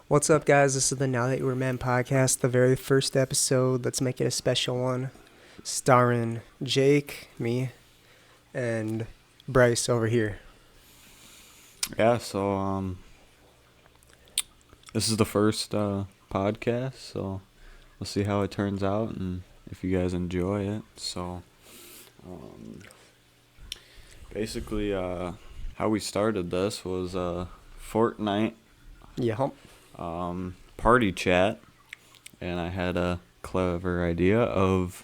What's up, guys? This is the Now That You Were Men podcast, the very first episode. Let's make it a special one. Starring Jake, me, and Bryce over here. Yeah, so this is the first podcast, so we'll see how it turns out and if you guys enjoy it. So basically how we started this was Fortnite Yeah. party chat, and I had a clever idea of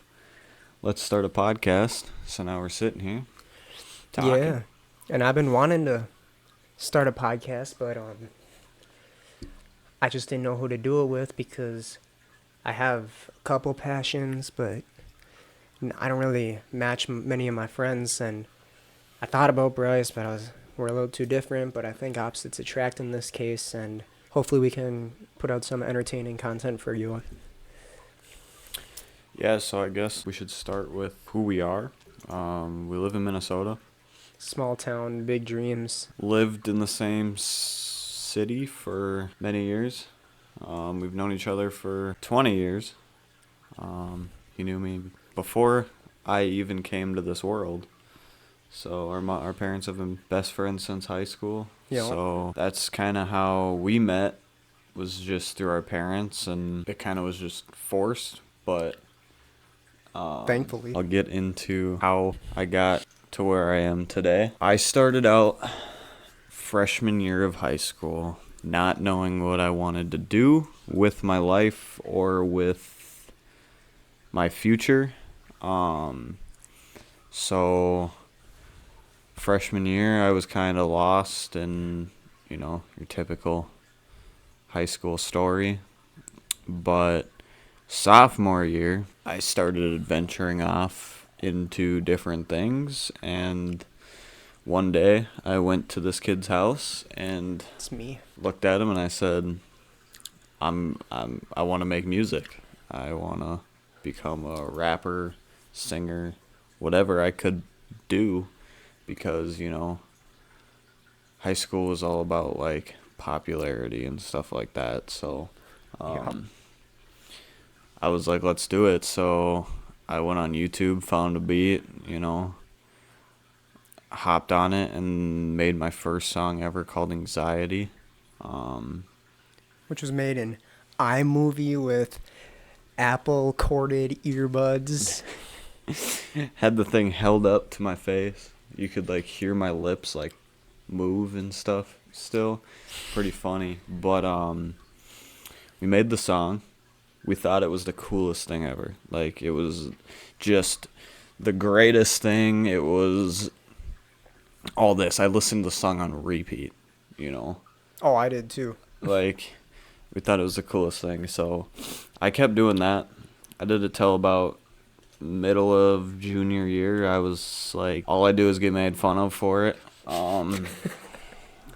let's start a podcast. So now we're sitting here talking. Yeah. And I've been wanting to start a podcast, but I just didn't know who to do it with because I have a couple passions, but I don't really match many of my friends. And I thought about Bryce, but we're a little too different. But I think opposites attract in this case, and hopefully we can put out some entertaining content for you. Yeah, so I guess we should start with who we are. We live in Minnesota. Small town, big dreams. Lived in the same city for many years. We've known each other for 20 years. He knew me before I even came to this world. So our parents have been best friends since high school. Yeah. So that's kind of how we met, was just through our parents, and it kind of was just forced, but Thankfully. I'll get into how I got to where I am today. I started out freshman year of high school, not knowing what I wanted to do with my life or with my future. So freshman year, I was kind of lost in, your typical high school story. But sophomore year, I started venturing off into different things, and one day I went to this kid's house and It's me. looked at him and I said, I want to make music. I want to become a rapper, singer, whatever I could do, because, high school was all about like popularity and stuff like that. So I was like, let's do it. So I went on YouTube, found a beat, hopped on it and made my first song ever called Anxiety. Which was made in iMovie with Apple corded earbuds. Had the thing held up to my face. You could like hear my lips like move and stuff still. Pretty funny. But we made the song. We thought it was the coolest thing ever. Like, it was just the greatest thing. It was all this. I listened to the song on repeat, Oh, I did too. Like, we thought it was the coolest thing. So I kept doing that. I did it till about middle of junior year. I was like, all I do is get made fun of for it.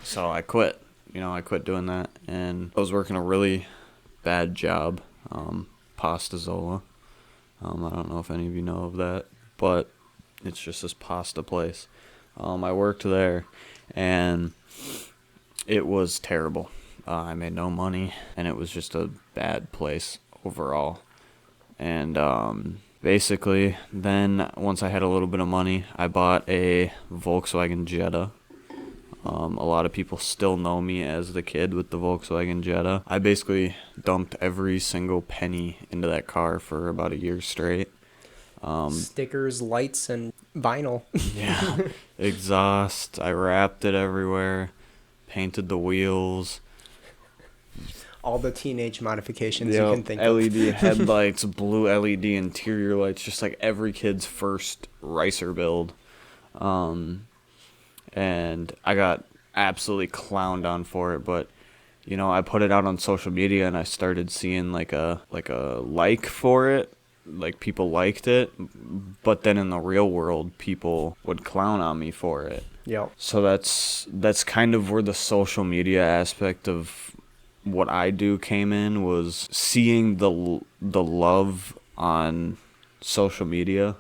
So I quit. I quit doing that. And I was working a really bad job. Pasta Zola. I don't know if any of you know of that, but it's just this pasta place. I worked there, and it was terrible. I made no money, and it was just a bad place overall. And basically, then once I had a little bit of money, I bought a Volkswagen Jetta. A lot of people still know me as the kid with the Volkswagen Jetta. I basically dumped every single penny into that car for about a year straight. Stickers, lights, and vinyl. Yeah, exhaust. I wrapped it everywhere, painted the wheels. All the teenage modifications you can think LED headlights, blue LED interior lights, just like every kid's first racer build. And I got absolutely clowned on for it, but I put it out on social media and I started seeing like a like for it, like people liked it, but then in the real world people would clown on me for it. Yep. So that's kind of where the social media aspect of what I do came in, was seeing the love on social media,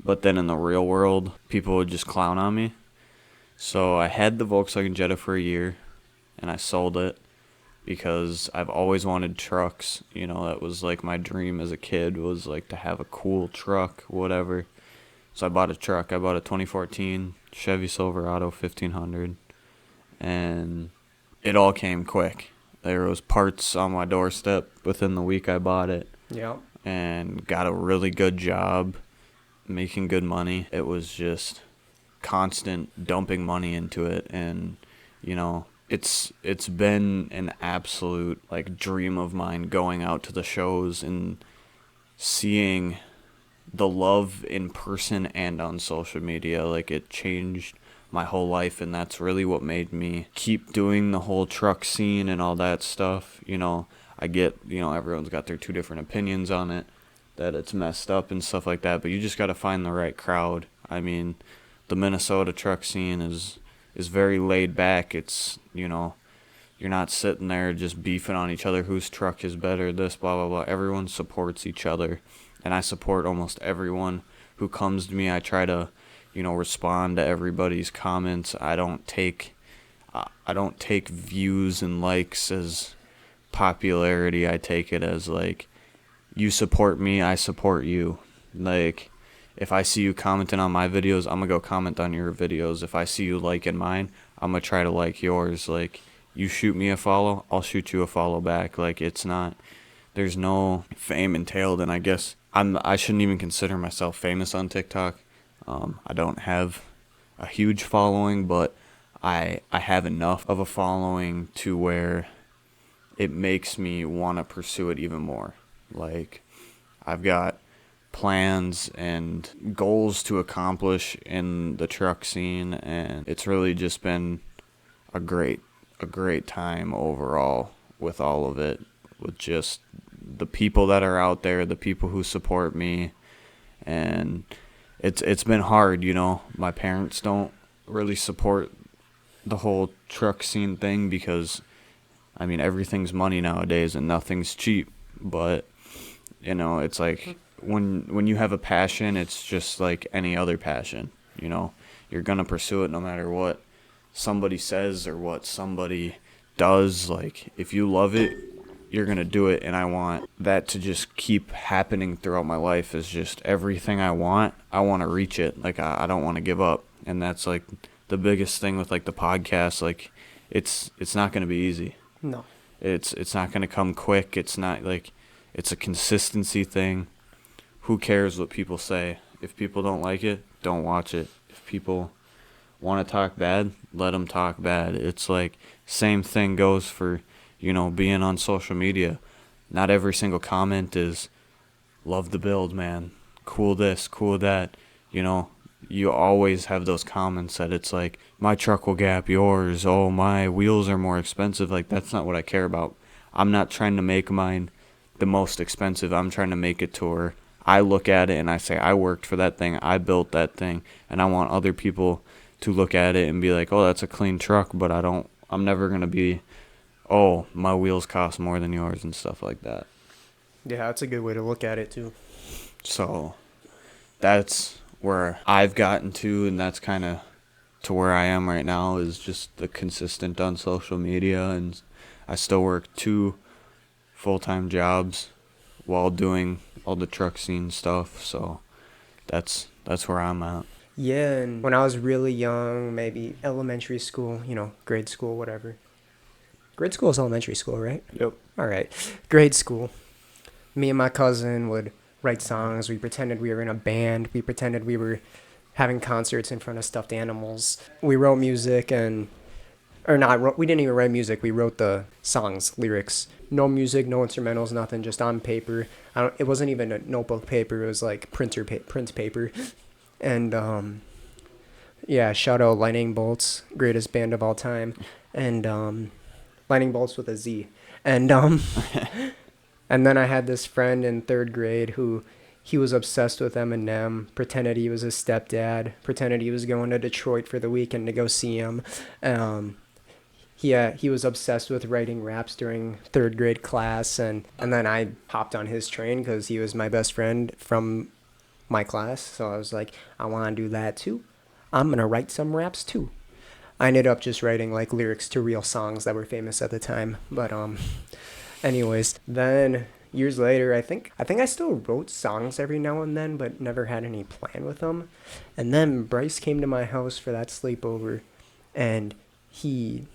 but then in the real world people would just clown on me. So I had the Volkswagen Jetta for a year, and I sold it. because I've always wanted trucks. You know, that was like my dream as a kid, was like to have a cool truck, whatever. So I bought a truck. I bought a 2014 Chevy Silverado 1500, and it all came quick. There was parts on my doorstep within the week I bought it, Yeah. and got a really good job making good money. It was just constant dumping money into it, and you know, it's been an absolute like dream of mine going out to the shows and seeing the love in person and on social media. Like, it changed my whole life, and that's really what made me keep doing the whole truck scene and all that stuff. You know, I get, you know, everyone's got their two different opinions on it, that it's messed up and stuff like that, but you just got to find the right crowd. I mean, the Minnesota truck scene is very laid back. It's, you know, you're not sitting there just beefing on each other, whose truck is better, this, blah, blah, blah. Everyone supports each other, and I support almost everyone who comes to me. I try to, you know, respond to everybody's comments. I don't take views and likes as popularity. I take it as, like, you support me, I support you. Like, if I see you commenting on my videos, I'm gonna go comment on your videos. If I see you liking mine, I'm gonna try to like yours. Like, you shoot me a follow, I'll shoot you a follow back. Like, it's not, there's no fame entailed, and I guess I shouldn't even consider myself famous on TikTok. I don't have a huge following, but I have enough of a following to where it makes me want to pursue it even more. Like, I've got plans and goals to accomplish in the truck scene, and it's really just been a great time overall with all of it, with just the people that are out there, the people who support me. And it's been hard, you know. My parents don't really support the whole truck scene thing because, I mean, everything's money nowadays and nothing's cheap. But, you know, it's like when you have a passion, it's just like any other passion, you know. You're going to pursue it no matter what somebody says or what somebody does. Like, if you love it, you're going to do it. And I want that to just keep happening throughout my life. Is just everything I want to reach it. Like, I don't want to give up. And that's like the biggest thing with like the podcast. Like, it's not going to be easy. No. It's not going to come quick. It's not like, it's a consistency thing. Who cares what people say? If people don't like it, don't watch it. If people want to talk bad, let them talk bad. It's like, same thing goes for, you know, being on social media. Not every single comment is, love the build, man. Cool this, cool that. You know, you always have those comments that it's like, my truck will gap yours. Oh, my wheels are more expensive. Like, that's not what I care about. I'm not trying to make mine the most expensive. I'm trying to make it to where I look at it and I say, I worked for that thing. I built that thing. And I want other people to look at it and be like, oh, that's a clean truck. But I'm never going to be, oh, my wheels cost more than yours and stuff like that. Yeah, that's a good way to look at it, too. So that's where I've gotten to, and that's kind of to where I am right now, is just the consistent on social media. And I still work 2 full-time jobs while doing all the truck scene stuff. So that's where I'm at. Yeah, and when I was really young, maybe elementary school, you know, grade school, whatever. Grade school is elementary school, right? Yep. All right. Grade school. Me and my cousin would write songs. We pretended we were in a band. We pretended we were having concerts in front of stuffed animals. We wrote music we didn't even write music. We wrote the songs, lyrics. No music, no instrumentals, nothing, just on paper. It wasn't even a notebook paper. It was like print paper. And, yeah, shout out Lightning Bolts, greatest band of all time. And, Lightning Bolts with a Z. And, and then I had this friend in 3rd grade who he was obsessed with Eminem, pretended he was his stepdad, pretended he was going to Detroit for the weekend to go see him. He was obsessed with writing raps during 3rd grade class, and then I hopped on his train because he was my best friend from my class. So I was like, I want to do that too. I'm going to write some raps too. I ended up just writing like lyrics to real songs that were famous at the time. But anyways, then years later, I think I still wrote songs every now and then, but never had any plan with them. And then Bryce came to my house for that sleepover, and he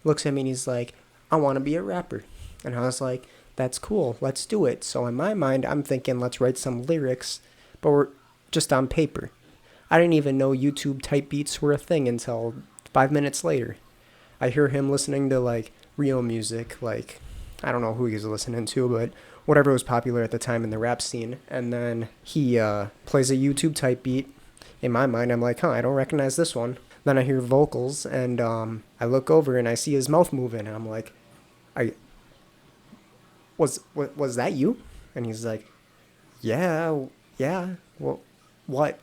looks at me and he's like, "I want to be a rapper." And I was like, "That's cool. Let's do it." So in my mind, I'm thinking, let's write some lyrics, but we're just on paper. I didn't even know YouTube type beats were a thing until 5 minutes later. I hear him listening to like real music, like I don't know who he was listening to, but whatever was popular at the time in the rap scene. And then he plays a YouTube type beat. In my mind, I'm like, huh, I don't recognize this one. Then I hear vocals, and I look over and I see his mouth moving, and I'm like, I was that you? And he's like, yeah, yeah. Well, what?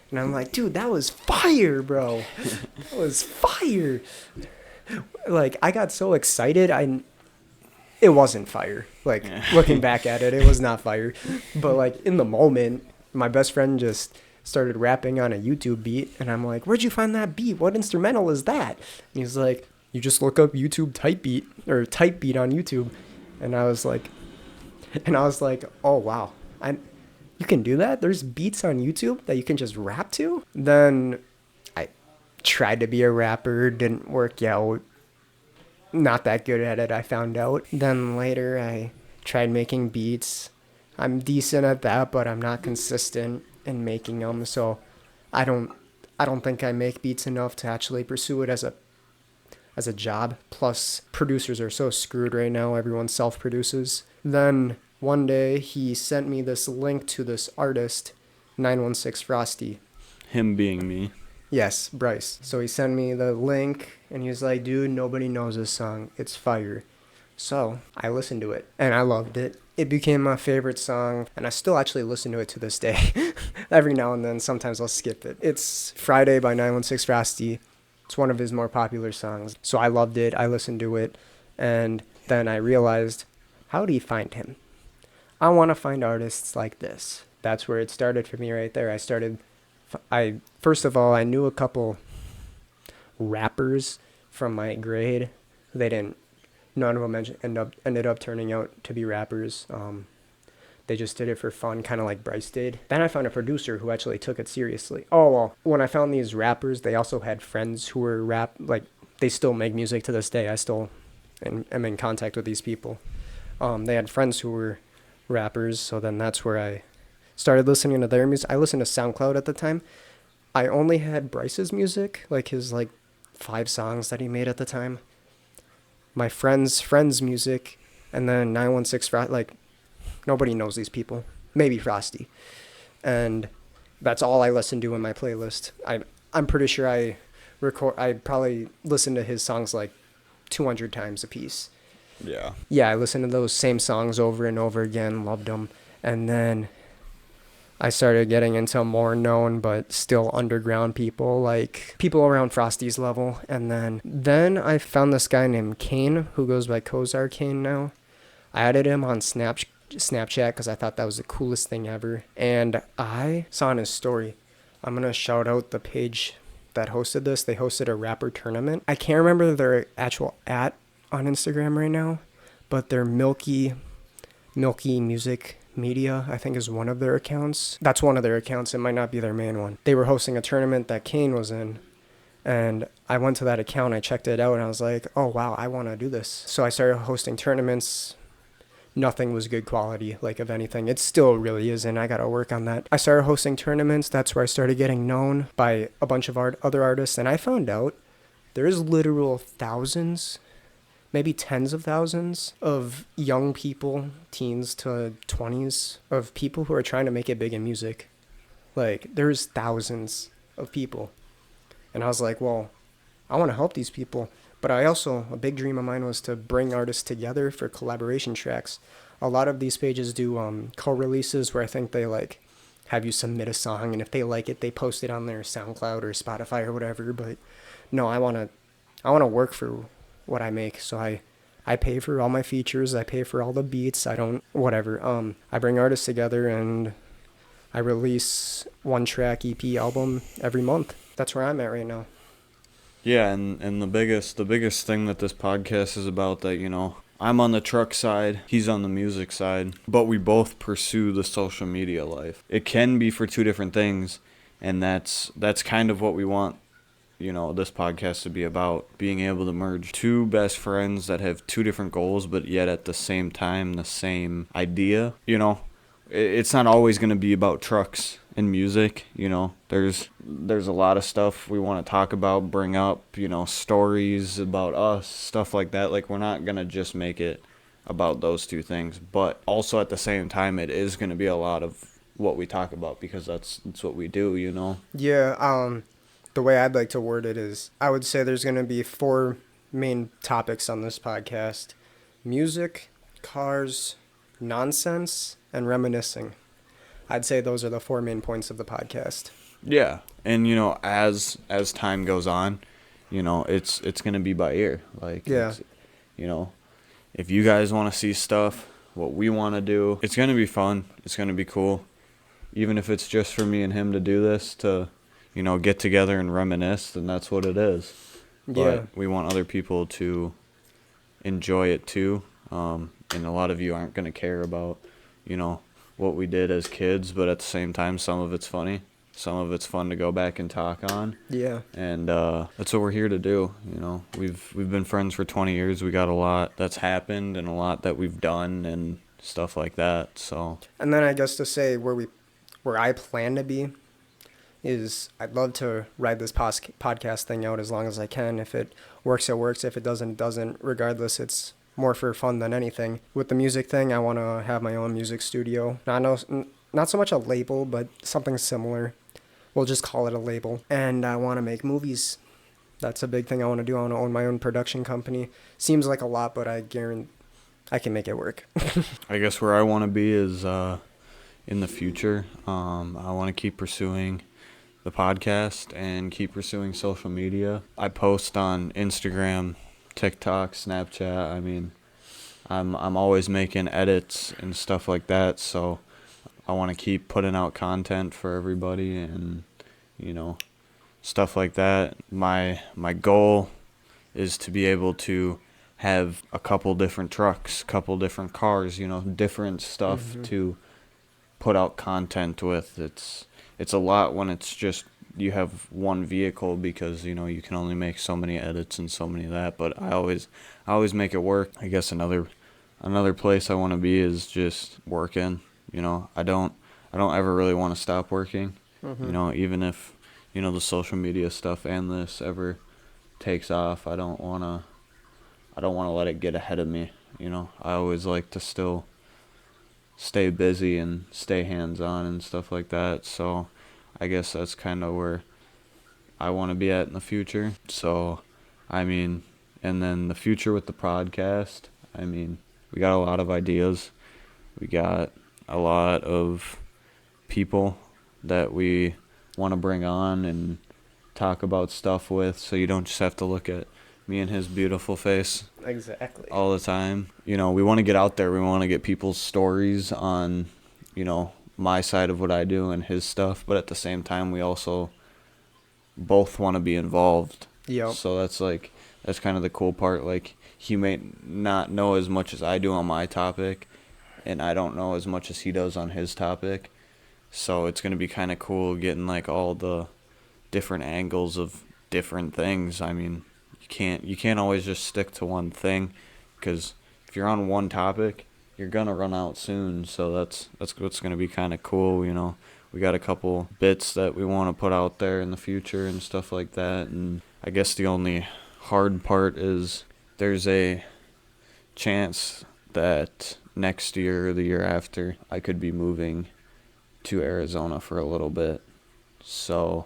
And I'm like, dude, that was fire, bro. That was fire. Like, I got so excited. It wasn't fire. Like, looking back at it, it was not fire. But, like, in the moment, my best friend just started rapping on a YouTube beat. And I'm like, where'd you find that beat? What instrumental is that? And he's like, you just look up YouTube type beat or type beat on YouTube. And I was like, oh, wow. You can do that? There's beats on YouTube that you can just rap to? Then I tried to be a rapper, didn't work out. Not that good at it, I found out. Then later I tried making beats. I'm decent at that, but I'm not consistent in making them, so I don't think I make beats enough to actually pursue it as a job. Plus producers are so screwed right now, everyone self-produces. Then one day he sent me this link to this artist, 916 Frosty. Him being me. Yes, Bryce. So he sent me the link, and he was like, dude, nobody knows this song. It's fire. So I listened to it, and I loved it. It became my favorite song, and I still actually listen to it to this day. Every now and then, sometimes I'll skip it. It's Friday by 916 Frosty. It's one of his more popular songs. So I loved it. I listened to it, and then I realized, how do you find him? I want to find artists like this. That's where it started for me right there. First of all, I knew a couple rappers from my grade. None of them ended up turning out to be rappers. They just did it for fun, kind of like Bryce did. Then I found a producer who actually took it seriously. Oh, well, when I found these rappers, they also had friends who were they still make music to this day. I still am in contact with these people. They had friends who were rappers, so then that's where I started listening to their music. I listened to SoundCloud at the time. I only had Bryce's music, like his 5 songs that he made at the time. My friend's music, and then 916 nobody knows these people. Maybe Frosty. And that's all I listened to in my playlist. I'm pretty sure I probably listened to his songs 200 times a piece. Yeah. Yeah, I listened to those same songs over and over again, loved them. And then I started getting into more known but still underground people, like people around Frosty's level. And then I found this guy named Kane, who goes by Kozar Kane now. I added him on Snapchat because I thought that was the coolest thing ever. And I saw on his story, I'm going to shout out the page that hosted this. They hosted a rapper tournament. I can't remember their actual @ on Instagram right now, but their Milky Music Media, I think, is one of their accounts. That's one of their accounts. It might not be their main one. They were hosting a tournament that Kane was in, and I went to that account, I checked it out, and I was like, oh wow, I want to do this. So I started hosting tournaments. Nothing was good quality, of anything. It still really isn't. I gotta work on that. I started hosting tournaments. That's where I started getting known by a bunch of other artists, and I found out there's literal thousands, maybe tens of thousands of young people, teens to 20s, of people who are trying to make it big in music. There's thousands of people. And I was like, well, I want to help these people. But a big dream of mine was to bring artists together for collaboration tracks. A lot of these pages do co-releases where I think they have you submit a song, and if they like it, they post it on their SoundCloud or Spotify or whatever. But no, I want to work for what I make. So I pay for all my features. I pay for all the beats. I bring artists together and I release 1-track EP album every month. That's where I'm at right now. Yeah, and the biggest thing that this podcast is about, that, I'm on the truck side, he's on the music side, but we both pursue the social media life. It can be for two different things, and that's kind of what we want, this podcast to be about, being able to merge two best friends that have two different goals, but yet at the same time the same idea. It's not always going to be about trucks and music. There's a lot of stuff we want to talk about, bring up, stories about us, stuff like that. Like, we're not going to just make it about those two things, but also at the same time it is going to be a lot of what we talk about, because that's what we do. Yeah, the way I'd like to word it is I would say there's going to be four main topics on this podcast: music, cars, nonsense, and reminiscing. I'd say those are the four main points of the podcast. Yeah, and as time goes on, it's gonna be by ear. Like, Yeah. you know, if you guys want to see stuff, what we want to do, it's gonna be fun. It's gonna be cool, even if it's just for me and him to do this, to get together and reminisce. Then that's what it is. Yeah. But we want other people to enjoy it too. And a lot of you aren't gonna care about, what we did as kids, but at the same time, some of it's funny. Some of it's fun to go back and talk on. Yeah. And that's what we're here to do. We've been friends for 20 years. We got a lot that's happened and a lot that we've done and stuff like that. So, And then I guess to say where I plan to be is I'd love to ride this podcast thing out as long as I can. If it works, it works. If it doesn't, it doesn't. Regardless, it's more for fun than anything. With the music thing, I want to have my own music studio. Not so much a label, but something similar. We'll just call it a label. And I want to make movies. That's a big thing I want to do. I want to own my own production company. Seems like a lot, but I guarantee I can make it work. I guess where I want to be is in the future. I want to keep pursuing the podcast and keep pursuing social media. I post on Instagram, TikTok, Snapchat. I mean, I'm always making edits and stuff like that, so I want to keep putting out content for everybody and stuff like that. My goal is to be able to have a couple different trucks, couple different cars, different stuff to put out content with. It's a lot when it's just you have one vehicle, because you can only make so many edits and so many of that, but I always make it work. I guess another place I want to be is just working. I don't ever really want to stop working. Even if the social media stuff and this ever takes off, I don't want to let it get ahead of me. I always like to still stay busy and stay hands-on and stuff like that. So I guess that's kind of where I want to be at in the future. So, I mean, and then the future with the podcast, I mean, we got a lot of ideas. We got a lot of people that we want to bring on and talk about stuff with, so you don't just have to look at me and his beautiful face Exactly. all the time. We want to get out there. We want to get people's stories on, my side of what I do and his stuff, but at the same time, we also both want to be involved. Yep. So that's kind of the cool part. Like, he may not know as much as I do on my topic, and I don't know as much as he does on his topic. So it's going to be kind of cool getting like all the different angles of different things. I mean, you can't always just stick to one thing, because if you're on one topic, you're gonna run out soon. So that's what's gonna be kind of cool. We got a couple bits that we want to put out there in the future and stuff like that. And I guess the only hard part is there's a chance that next year or the year after I could be moving to Arizona for a little bit. So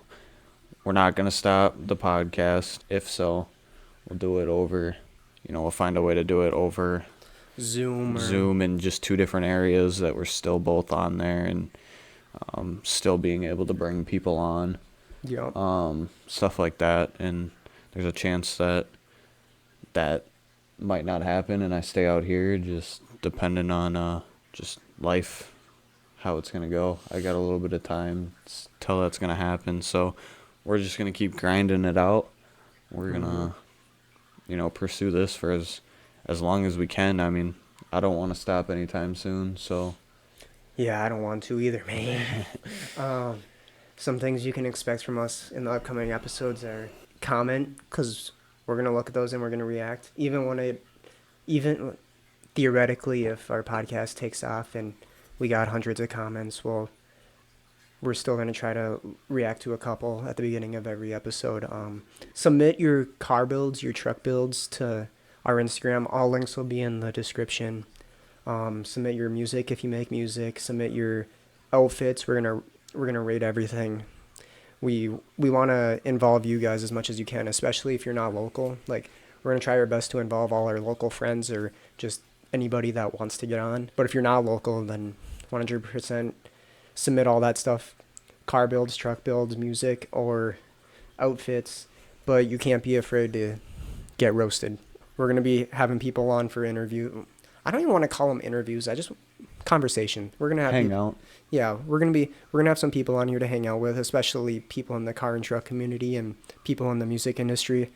we're not gonna stop the podcast. If so, we'll do it over, we'll find a way to do it over Zoom in just two different areas that we're still both on there, and still being able to bring people on. Yep. Stuff like that. And there's a chance that might not happen and I stay out here, just depending on just life, how it's going to go. I got a little bit of time till that's going to happen. So we're just going to keep grinding it out. we're gonna, pursue this for as long as we can. I mean, I don't want to stop anytime soon, so. Yeah, I don't want to either, man. Some things you can expect from us in the upcoming episodes are comment, because we're going to look at those and we're going to react. Even theoretically, if our podcast takes off and we got hundreds of comments, we're still going to try to react to a couple at the beginning of every episode. Submit your car builds, your truck builds to our Instagram. All links will be in the description. Submit your music if you make music. Submit your outfits. We're gonna rate everything. We want to involve you guys as much as you can, especially if you're not local. Like, we're gonna try our best to involve all our local friends or just anybody that wants to get on. But if you're not local, then 100% submit all that stuff: car builds, truck builds, music, or outfits. But you can't be afraid to get roasted. We're gonna be having people on for interview. I don't even want to call them interviews. Conversation. We're gonna have Hang out. Yeah, we're gonna have some people on here to hang out with, especially people in the car and truck community and people in the music industry.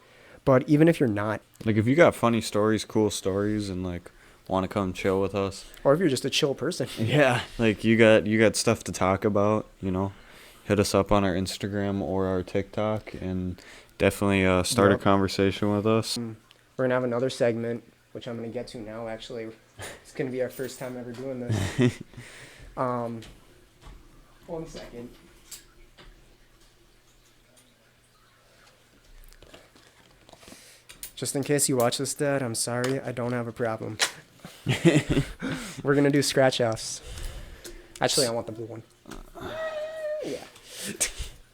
But even if you're not, Like, if you got funny stories, cool stories, and like want to come chill with us, or if you're just a chill person, yeah, like you got stuff to talk about, hit us up on our Instagram or our TikTok, and definitely start a conversation with us. we're gonna have another segment, which I'm gonna get to now. Actually, it's gonna be our first time ever doing this. 1 second. Just in case you watch this, Dad, I'm sorry. I don't have a problem. We're going to do scratch offs. Actually, I want the blue one. Yeah.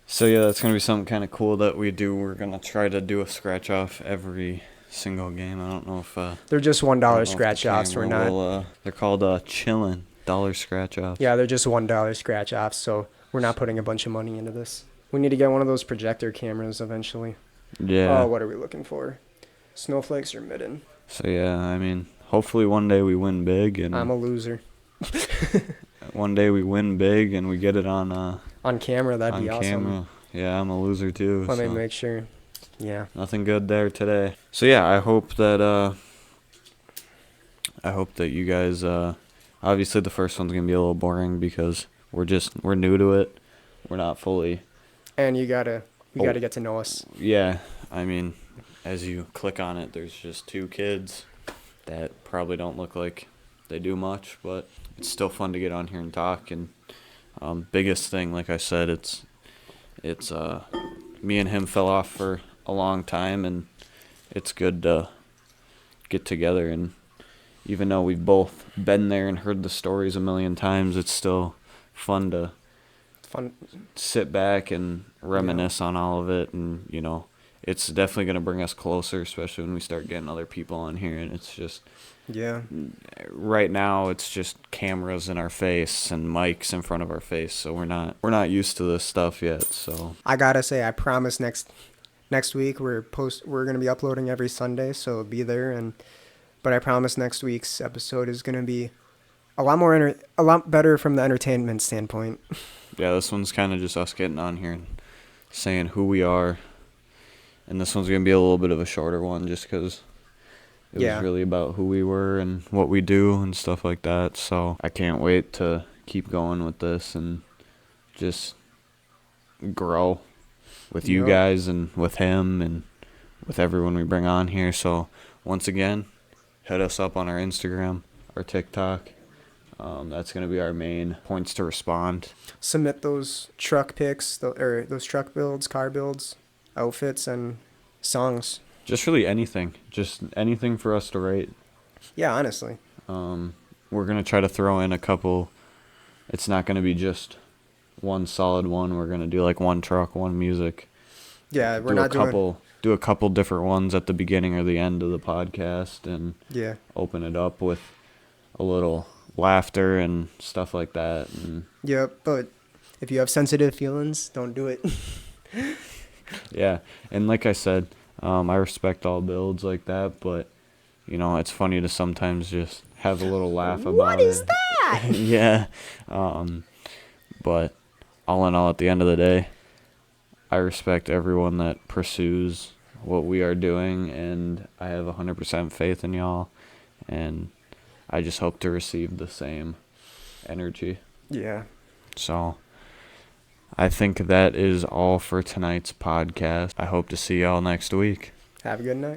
So, yeah, that's going to be something kind of cool that we do. We're going to try to do a scratch off every single game. I don't know if... they're just $1 scratch offs. We're not... they're called chillin' dollar scratch offs. Yeah, they're just $1 scratch offs, so we're not putting a bunch of money into this. We need to get one of those projector cameras eventually. Yeah. Oh, what are we looking for? Snowflakes or midden? So, yeah, I mean, hopefully one day we win big. And I'm a loser. one day we win big and we get it on camera. That'd be awesome. Camera. Yeah, I'm a loser too. Let me make sure. Yeah. Nothing good there today. So yeah, I hope that you guys. Obviously, the first one's gonna be a little boring because we're new to it. We're not fully. And you gotta get to know us. Yeah, I mean, as you click on it, there's just two kids that probably don't look like they do much, but it's still fun to get on here and talk. And biggest thing, like I said, it's me and him fell off for a long time, and it's good to get together. And even though we've both been there and heard the stories a million times, it's still fun to sit back and reminisce on all of it. And it's definitely going to bring us closer, especially when we start getting other people on here. And it's just, right now it's just cameras in our face and mics in front of our face, so we're not used to this stuff yet. So I gotta say, I promise next week we're gonna be uploading every Sunday, so be there. But I promise next week's episode is gonna be a lot better from the entertainment standpoint. Yeah, this one's kind of just us getting on here and saying who we are. And this one's going to be a little bit of a shorter one just because it was really about who we were and what we do and stuff like that. So I can't wait to keep going with this and just grow with you guys and with him and with everyone we bring on here. So once again, hit us up on our Instagram, our TikTok. That's going to be our main points to respond. Submit those truck pics, those truck builds, car builds, outfits, and songs. Just really anything. Just anything for us to rate. Yeah, honestly. We're going to try to throw in a couple. It's not going to be just one solid one. We're going to do like one truck, one music. Yeah, do a couple different ones at the beginning or the end of the podcast and open it up with a little laughter and stuff like that. And but if you have sensitive feelings, don't do it. Yeah, and like I said, I respect all builds like that, but it's funny to sometimes just have a little laugh about it. What is that? Yeah, but all in all, at the end of the day, I respect everyone that pursues what we are doing, and I have 100% faith in y'all, and I just hope to receive the same energy. Yeah. So I think that is all for tonight's podcast. I hope to see y'all next week. Have a good night.